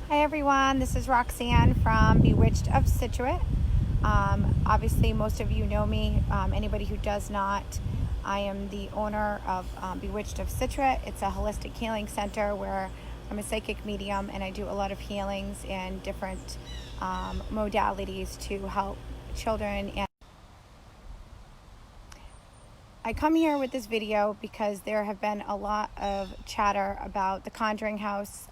Hi everyone, this is Roxanne from Bewitched of Scituate. Obviously most of you know me. Anybody who does not, I am the owner of Bewitched of Scituate. It's a holistic healing center where I'm a psychic medium and I do a lot of healings and different modalities to help children. And I come here with this video because there have been a lot of chatter about the Conjuring house.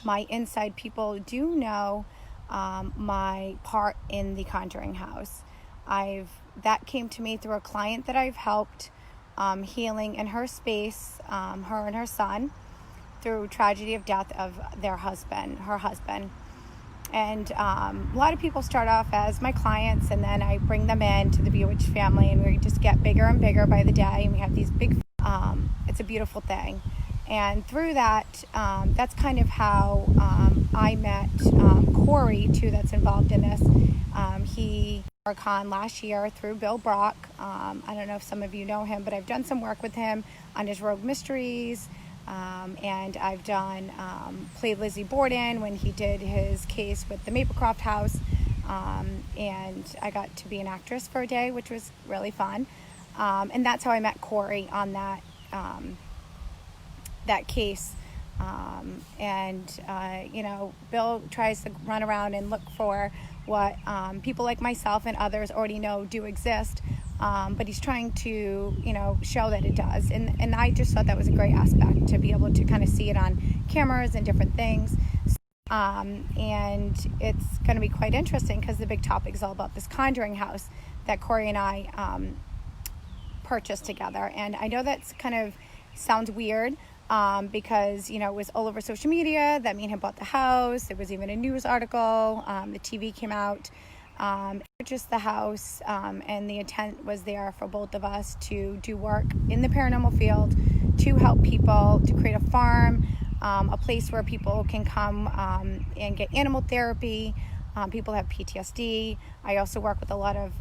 My inside people do know my part in the Conjuring house. That came to me through a client that I've helped healing in her space, her and her son, through tragedy of death of her husband. And a lot of people start off as my clients, and then I bring them in to the Bewitched family, and we just get bigger and bigger by the day, and we have these big, it's a beautiful thing. And through that, that's kind of how I met Corey, too, that's involved in this. He con last year through Bill Brock. I don't know if some of you know him, but I've done some work with him on his Rogue Mysteries. And I've done played Lizzie Borden when he did his case with the Maplecroft house, and I got to be an actress for a day, which was really fun. And that's how I met Corey on that case. Bill tries to run around and look for what people like myself and others already know do exist. But he's trying to, show that it does. And I just thought that was a great aspect to be able to kind of see it on cameras and different things. And it's going to be quite interesting because the big topic is all about this Conjuring house that Corey and I purchased together. And I know that's kind of sounds weird because, it was all over social media that me and him bought the house. There was even a news article. The TV came out. Purchased the house, and the intent was there for both of us to do work in the paranormal field, to help people, to create a farm, a place where people can come and get animal therapy. People have PTSD. I also work with a lot of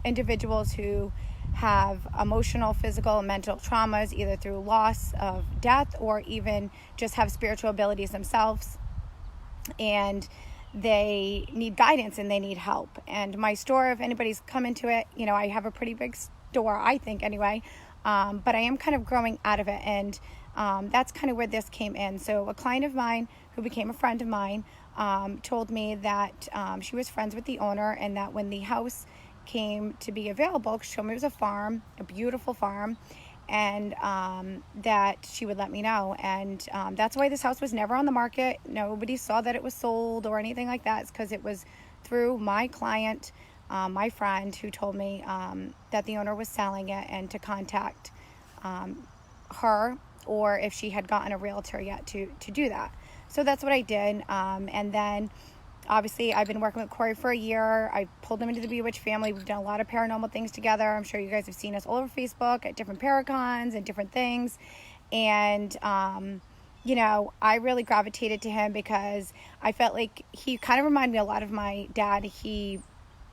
individuals who have emotional, physical, and mental traumas, either through loss of death or even just have spiritual abilities themselves. And they need guidance and they need help. And my store, if anybody's come into it, I have a pretty big store, I think anyway, but I am kind of growing out of it. And that's kind of where this came in. So a client of mine who became a friend of mine told me that she was friends with the owner, and that when the house came to be available, she told me it was a farm, a beautiful farm, and that she would let me know. And that's why this house was never on the market. Nobody saw that it was sold or anything like that. It's because it was through my client, my friend, who told me that the owner was selling it and to contact her, or if she had gotten a realtor yet to do that. So that's what I did. And then obviously, I've been working with Corey for a year. I pulled him into the Bewitched family. We've done a lot of paranormal things together. I'm sure you guys have seen us all over Facebook at different paracons and different things. And, I really gravitated to him because I felt like he kind of reminded me a lot of my dad. He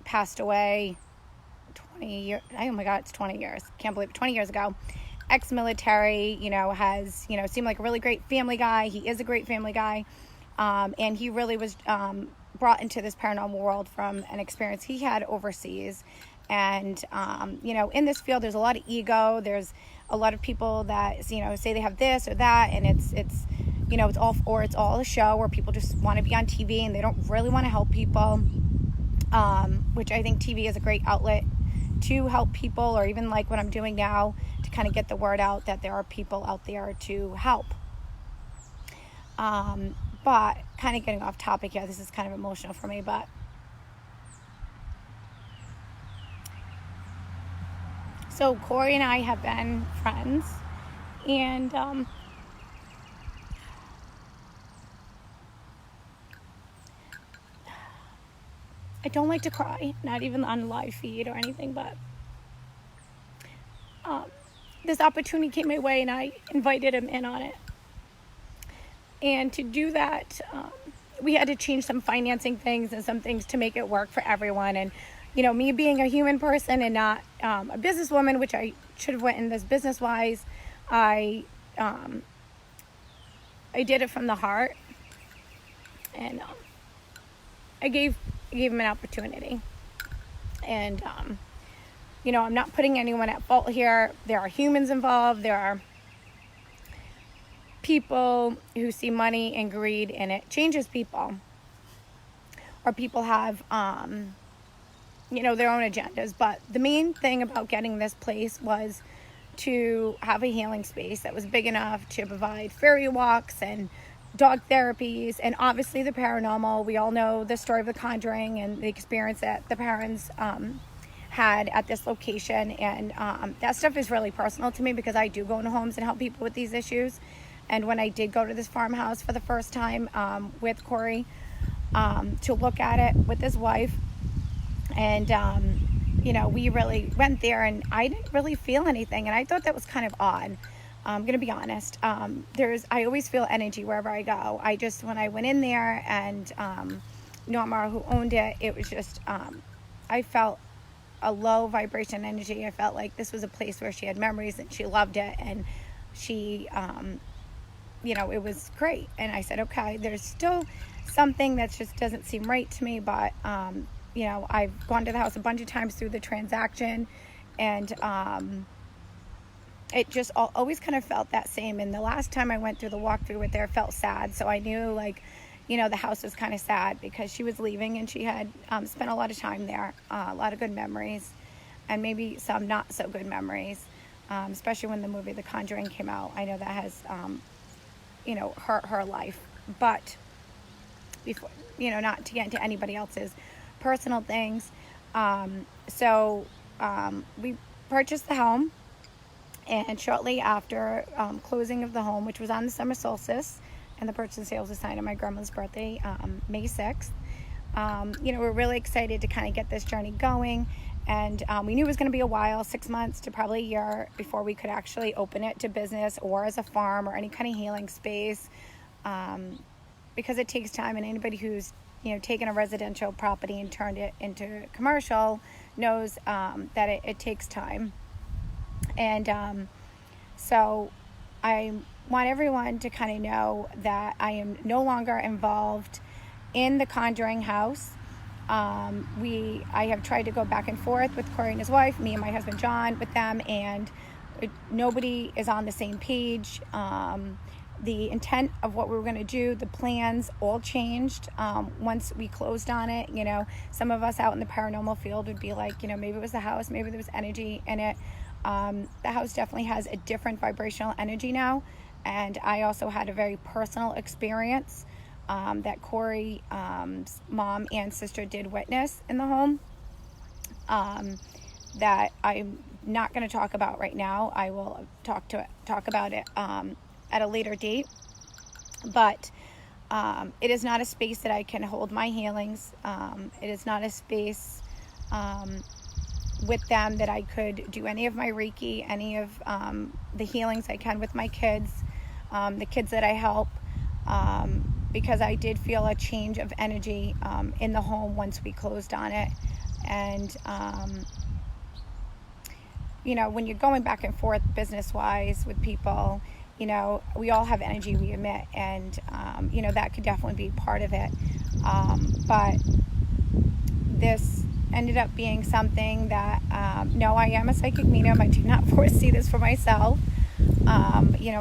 passed away 20 years. Oh my God, it's 20 years. Can't believe it. 20 years ago. Ex-military, has, seemed like a really great family guy. He is a great family guy. And he really was brought into this paranormal world from an experience he had overseas. And, in this field, there's a lot of ego. There's a lot of people that, say they have this or that, and it's all a show where people just want to be on TV and they don't really want to help people, which I think TV is a great outlet to help people, or even like what I'm doing now to kind of get the word out that there are people out there to help. But kind of getting off topic here, this is kind of emotional for me, but so Corey and I have been friends, and I don't like to cry, not even on live feed or anything, but this opportunity came my way and I invited him in on it. And to do that, we had to change some financing things and some things to make it work for everyone. And, me being a human person and not a businesswoman, which I should have went in this business-wise, I did it from the heart. And I gave him an opportunity. And I'm not putting anyone at fault here. There are humans involved. There are people who see money and greed, and it changes people. Or people have their own agendas. But the main thing about getting this place was to have a healing space that was big enough to provide fairy walks and dog therapies, and obviously the paranormal. We all know the story of the Conjuring and the experience that the parents had at this location, and that stuff is really personal to me because I do go into homes and help people with these issues. And when I did go to this farmhouse for the first time with Corey to look at it with his wife, and we really went there, and I didn't really feel anything, and I thought that was kind of odd. I'm gonna be honest. I always feel energy wherever I go. When I went in there, and Norma, who owned it, it was just I felt a low vibration energy. I felt like this was a place where she had memories and she loved it, and she it was great. And I said, okay, there's still something that just doesn't seem right to me, but I've gone to the house a bunch of times through the transaction, and it just always kind of felt that same. And the last time I went through the walkthrough with her, felt sad. So I knew, the house was kind of sad because she was leaving, and she had spent a lot of time there, a lot of good memories, and maybe some not so good memories, especially when the movie The Conjuring came out. I know that has, hurt her life. But before, not to get into anybody else's personal things. We purchased the home. And shortly after closing of the home, which was on the summer solstice, and the purchase and sales was signed on my grandma's birthday, May 6th, we're really excited to kind of get this journey going. And we knew it was going to be a while, 6 months to probably a year, before we could actually open it to business or as a farm or any kind of healing space, because it takes time. And anybody who's taken a residential property and turned it into commercial knows that it takes time. And so I want everyone to kind of know that I am no longer involved in the Conjuring house. I have tried to go back and forth with Corey and his wife, me and my husband John, with them, and nobody is on the same page. The intent of what we were going to do, the plans all changed once we closed on it. Some of us out in the paranormal field would be like, maybe it was the house, maybe there was energy in it. The house definitely has a different vibrational energy now, and I also had a very personal experience that Corey's mom and sister did witness in the home that I'm not going to talk about right now. I will talk about it at a later date, but it is not a space that I can hold my healings. It is not a space with them that I could do any of my Reiki, any of the healings I can with my kids, the kids that I help, because I did feel a change of energy in the home once we closed on it. And when you're going back and forth business-wise with people, we all have energy we emit, and that could definitely be part of it. But this ended up being something that, no, I am a psychic medium. I do not foresee this for myself.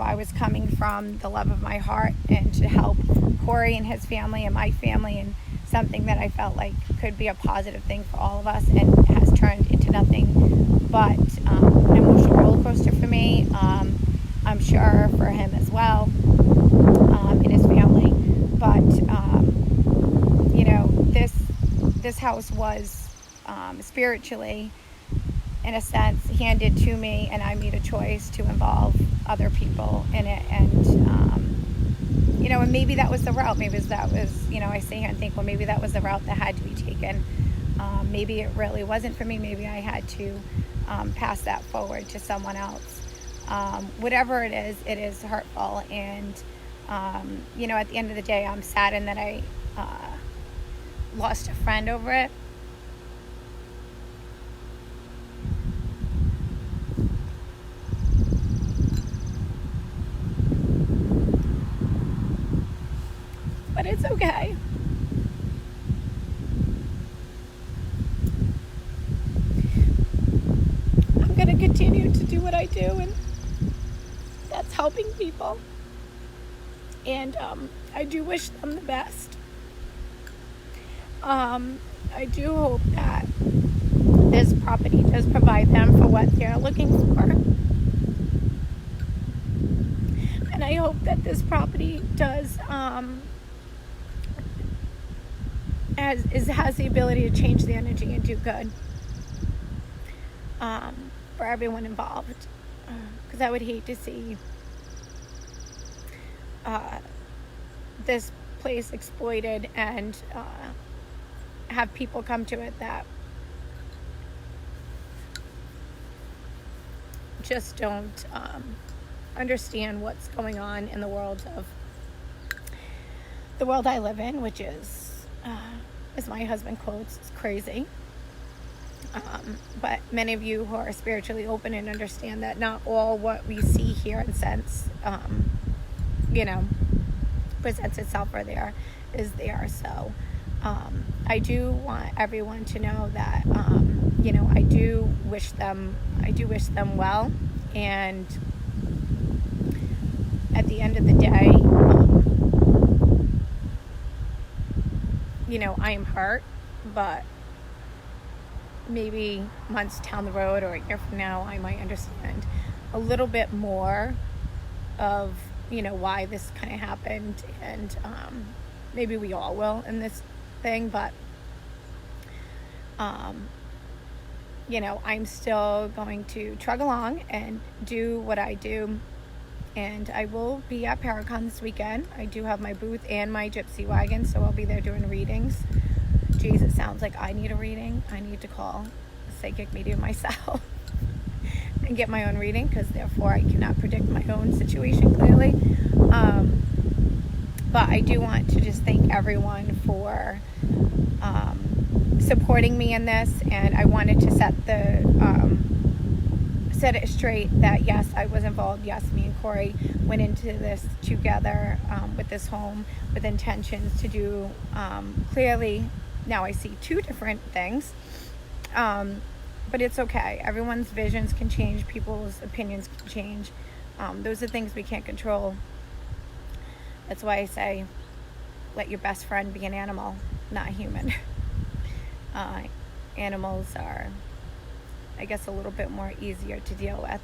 I was coming from the love of my heart and to help Corey and his family and my family, and something that I felt like could be a positive thing for all of us, and has turned into nothing but an emotional roller coaster for me. I'm sure for him as well, and his family. But this house was spiritually, in a sense, handed to me, and I made a choice to involve other people in it. And and maybe that was the route. Maybe that was, I sit here and think, well, maybe that was the route that had to be taken. Maybe it really wasn't for me. Maybe I had to pass that forward to someone else. Whatever it is hurtful. And at the end of the day, I'm saddened that I lost a friend over it. but it's okay. I'm going to continue to do what I do, and that's helping people. And I do wish them the best. I do hope that this property does provide them for what they're looking for. And I hope that this property does has the ability to change the energy and do good for everyone involved. Because I would hate to see this place exploited and have people come to it that just don't understand what's going on in the world I live in, which is, as my husband quotes, is crazy. But many of you who are spiritually open and understand that not all what we see, hear, and sense, presents itself or there is there. So I do want everyone to know that I do wish them well, and at the end of the day, I am hurt, but maybe months down the road or a year from now, I might understand a little bit more of why this kind of happened, and maybe we all will in this thing, but I'm still going to trudge along and do what I do, and I will be at Paracon this weekend. I do have my booth and my gypsy wagon, so I'll be there doing readings. Geez, it sounds like I need a reading. I need to call a psychic medium myself and get my own reading, because therefore I cannot predict my own situation clearly. But I do want to just thank everyone for supporting me in this, and I wanted to set it straight that yes, I was involved. Yes, me and Corey went into this together with this home with intentions to do clearly. Now I see two different things, but it's okay. Everyone's visions can change. People's opinions can change. Those are things we can't control. That's why I say, let your best friend be an animal, not a human. Animals are, I guess, a little bit more easier to deal with.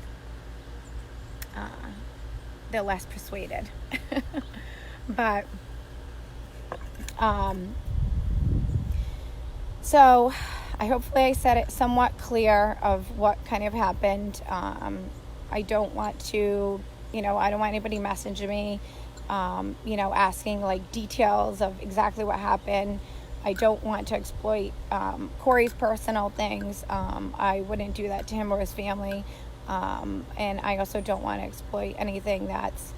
They're less persuaded. But so hopefully I said it somewhat clear of what kind of happened. I don't want to, I don't want anybody messaging me, asking like details of exactly what happened. I don't want to exploit Corey's personal things. I wouldn't do that to him or his family. And I also don't want to exploit anything that's,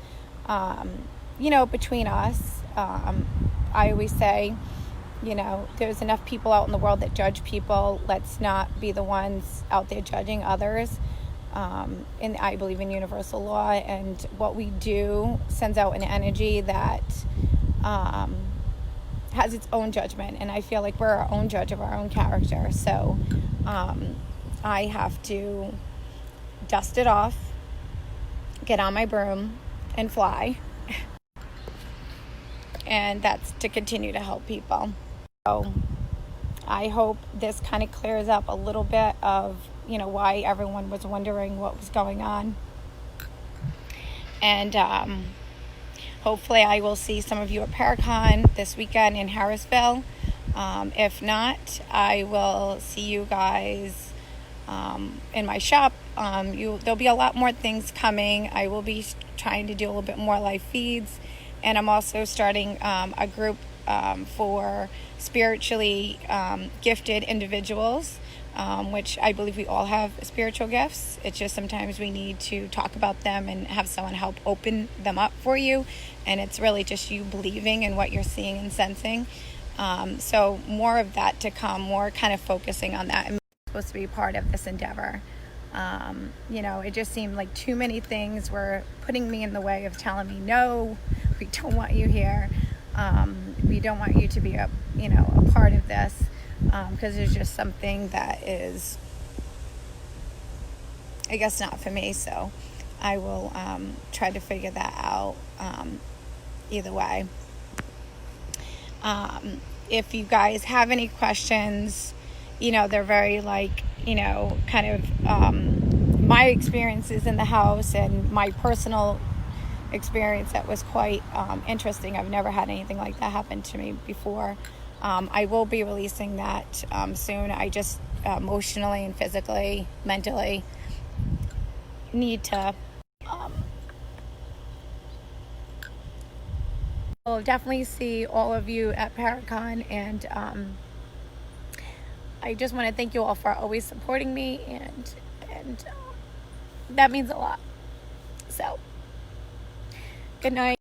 between us. I always say, there's enough people out in the world that judge people. Let's not be the ones out there judging others. And I believe in universal law, and what we do sends out an energy that has its own judgment, and I feel like we're our own judge of our own character. So I have to dust it off, get on my broom, and fly. And that's to continue to help people. So I hope this kind of clears up a little bit of why everyone was wondering what was going on. And hopefully I will see some of you at Paracon this weekend in Harrisville. If not, I will see you guys in my shop. There'll be a lot more things coming. I will be trying to do a little bit more live feeds, and I'm also starting a group for spiritually gifted individuals, which I believe we all have spiritual gifts. It's just sometimes we need to talk about them and have someone help open them up for you, and it's really just you believing in what you're seeing and sensing. So more of that to come, more kind of focusing on that, and supposed to be part of this endeavor. It just seemed like too many things were putting me in the way of telling me, no, we don't want you here. we don't want you to be a part of this, because there's just something that is, I guess, not for me. So I will try to figure that out either way. If you guys have any questions, they're very kind of my experiences in the house and my personal experience that was quite interesting. I've never had anything like that happen to me before. I will be releasing that soon. I just emotionally and physically, mentally need to I'll definitely see all of you at Paracon, and I just want to thank you all for always supporting me, and that means a lot. So, good night.